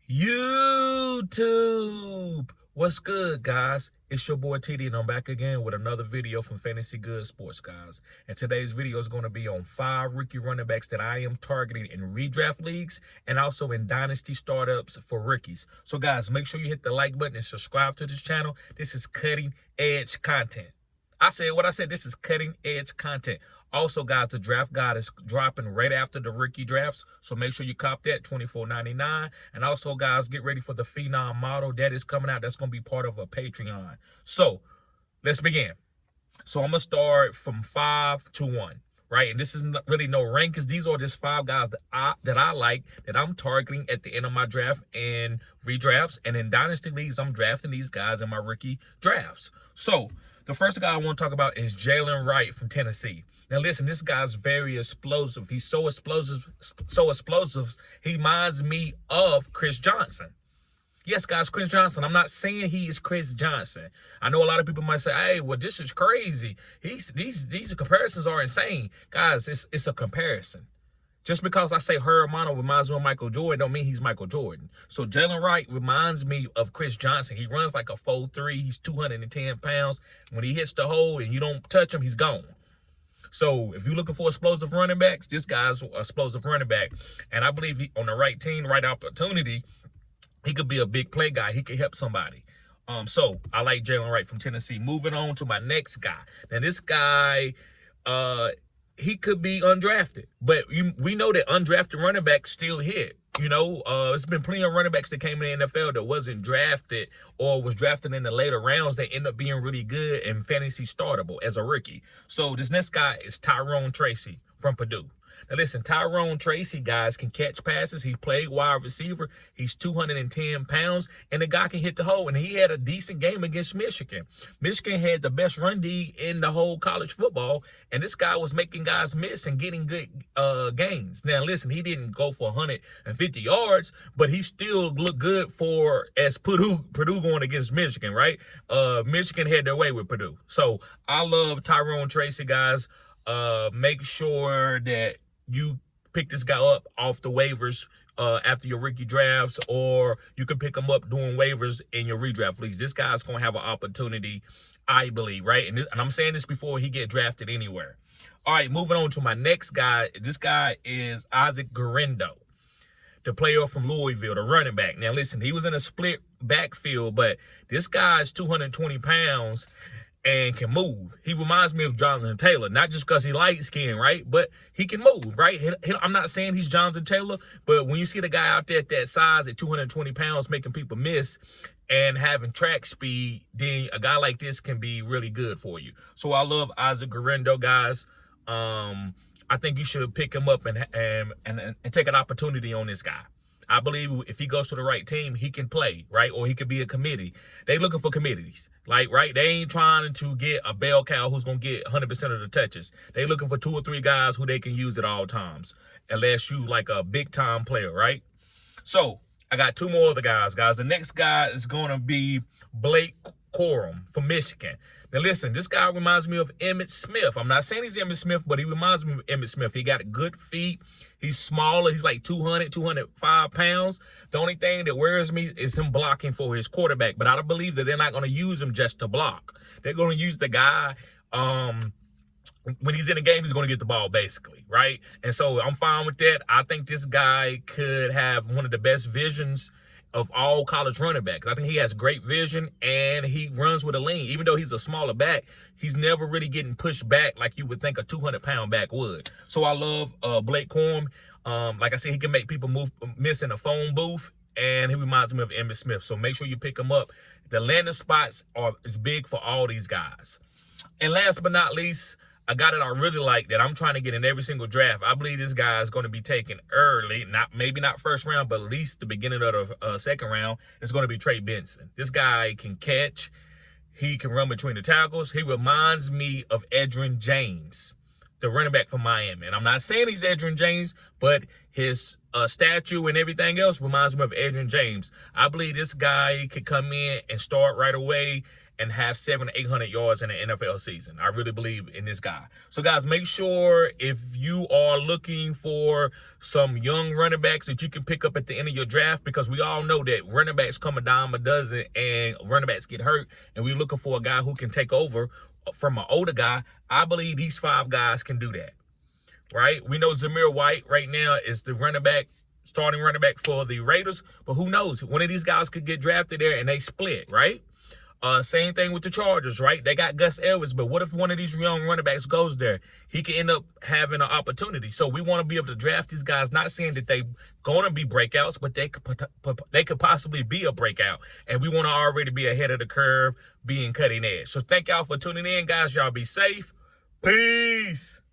YouTube. What's good, guys? It's your boy TD, and I'm back again with another video from Fantasy Good Sports, guys. And today's video is going to be on 5 rookie running backs that I am targeting in redraft leagues and also in dynasty startups for rookies. So, guys, make sure you hit the like button and subscribe to this channel. This is cutting edge content. I said what I said. This is cutting edge content. Also, guys, the draft guide is dropping right after the rookie drafts, so make sure you cop that, $24.99. And also, guys, get ready for the Phenom model that is coming out. That's going to be part of a Patreon. So let's begin. So I'm going to start from 5 to 1. Right, and this is really no rankings. These are just 5 guys that I like, that I'm targeting at the end of my draft and redrafts. And in dynasty leagues, I'm drafting these guys in my rookie drafts. So the first guy I want to talk about is Jalen Wright from Tennessee. Now listen, this guy's very explosive. He's so explosive. He reminds me of Chris Johnson. Yes, guys, Chris Johnson. I'm not saying he is Chris Johnson. I know a lot of people might say, hey, well, this is crazy. These comparisons are insane. Guys, it's a comparison. Just because I say Hermano reminds me of Michael Jordan don't mean he's Michael Jordan. So Jalen Wright reminds me of Chris Johnson. He runs like a 4'3". He's 210 pounds. When he hits the hole and you don't touch him, he's gone. So if you're looking for explosive running backs, this guy's an explosive running back. And I believe on the right team, right opportunity, he could be a big play guy. He could help somebody. So I like Jalen Wright from Tennessee. Moving on to my next guy. Now this guy, he could be undrafted, but we know that undrafted running backs still hit. You know, it's been plenty of running backs that came in the NFL that wasn't drafted or was drafted in the later rounds that end up being really good and fantasy startable as a rookie. So this next guy is Tyrone Tracy from Purdue. Now listen, Tyrone Tracy, guys, can catch passes. He played wide receiver. He's 210 pounds, and the guy can hit the hole. And he had a decent game against Michigan. Michigan had the best run D in the whole college football, and this guy was making guys miss and getting good gains. Now listen, he didn't go for 150 yards, but he still looked good for as Purdue going against Michigan, right? Michigan had their way with Purdue. So I love Tyrone Tracy, guys. Make sure that you pick this guy up off the waivers after your rookie drafts, or you can pick him up doing waivers in your redraft leagues. This guy's going to have an opportunity, I believe, right? And I'm saying this before he get drafted anywhere. All right, moving on to my next guy. This guy is Isaac Guerendo, the player from Louisville, the running back. Now, listen, he was in a split backfield, but this guy is 220 pounds and can move. He reminds me of Jonathan Taylor, not just because he light skinned, right? But he can move, right? I'm not saying he's Jonathan Taylor, but when you see the guy out there at that size at 220 pounds making people miss and having track speed, then a guy like this can be really good for you. So I love Isaac Guerendo, guys. I think you should pick him up and take an opportunity on this guy. I believe if he goes to the right team, he can play, right? Or he could be a committee. They looking for committees, like, right? They ain't trying to get a bell cow who's going to get 100% of the touches. They looking for 2 or 3 guys who they can use at all times, unless you like a big-time player, right? So I got 2 more other guys. The next guy is going to be Blake Corum from Michigan. Now, listen, this guy reminds me of Emmitt Smith. I'm not saying he's Emmitt Smith, but he reminds me of Emmitt Smith. He got good feet. He's smaller. He's like 205 pounds. The only thing that worries me is him blocking for his quarterback. But I don't believe that they're not going to use him just to block. They're going to use the guy when he's in the game, he's going to get the ball, basically, right? And so I'm fine with that. I think this guy could have one of the best visions of all college running backs. I think he has great vision, and he runs with a lean. Even though he's a smaller back, he's never really getting pushed back like you would think a 200-pound back would. So I love Blake Corum. Like I said, he can make people miss in a phone booth, and he reminds me of Emmitt Smith. So make sure you pick him up. The landing spots is big for all these guys. And last but not least, a guy that I really like that I'm trying to get in every single draft. I believe this guy is going to be taken early, maybe not first round, but at least the beginning of the second round. It's going to be Trey Benson. This guy can catch. He can run between the tackles. He reminds me of Edgerrin James, the running back from Miami. And I'm not saying he's Edgerrin James, but his statue and everything else reminds me of Edgerrin James. I believe this guy could come in and start right away and have 700 to 800 yards in the NFL season. I really believe in this guy. So guys, make sure if you are looking for some young running backs that you can pick up at the end of your draft, because we all know that running backs come a dime a dozen and running backs get hurt, and we're looking for a guy who can take over from an older guy. I believe these 5 guys can do that, right? We know Zamir White right now is the starting running back for the Raiders, but who knows? One of these guys could get drafted there and they split, right? Same thing with the Chargers, right? They got Gus Edwards, but what if one of these young running backs goes there? He could end up having an opportunity. So we want to be able to draft these guys, not saying that they going to be breakouts, but they could possibly be a breakout. And we want to already be ahead of the curve, being cutting edge. So thank y'all for tuning in, guys. Y'all be safe. Peace.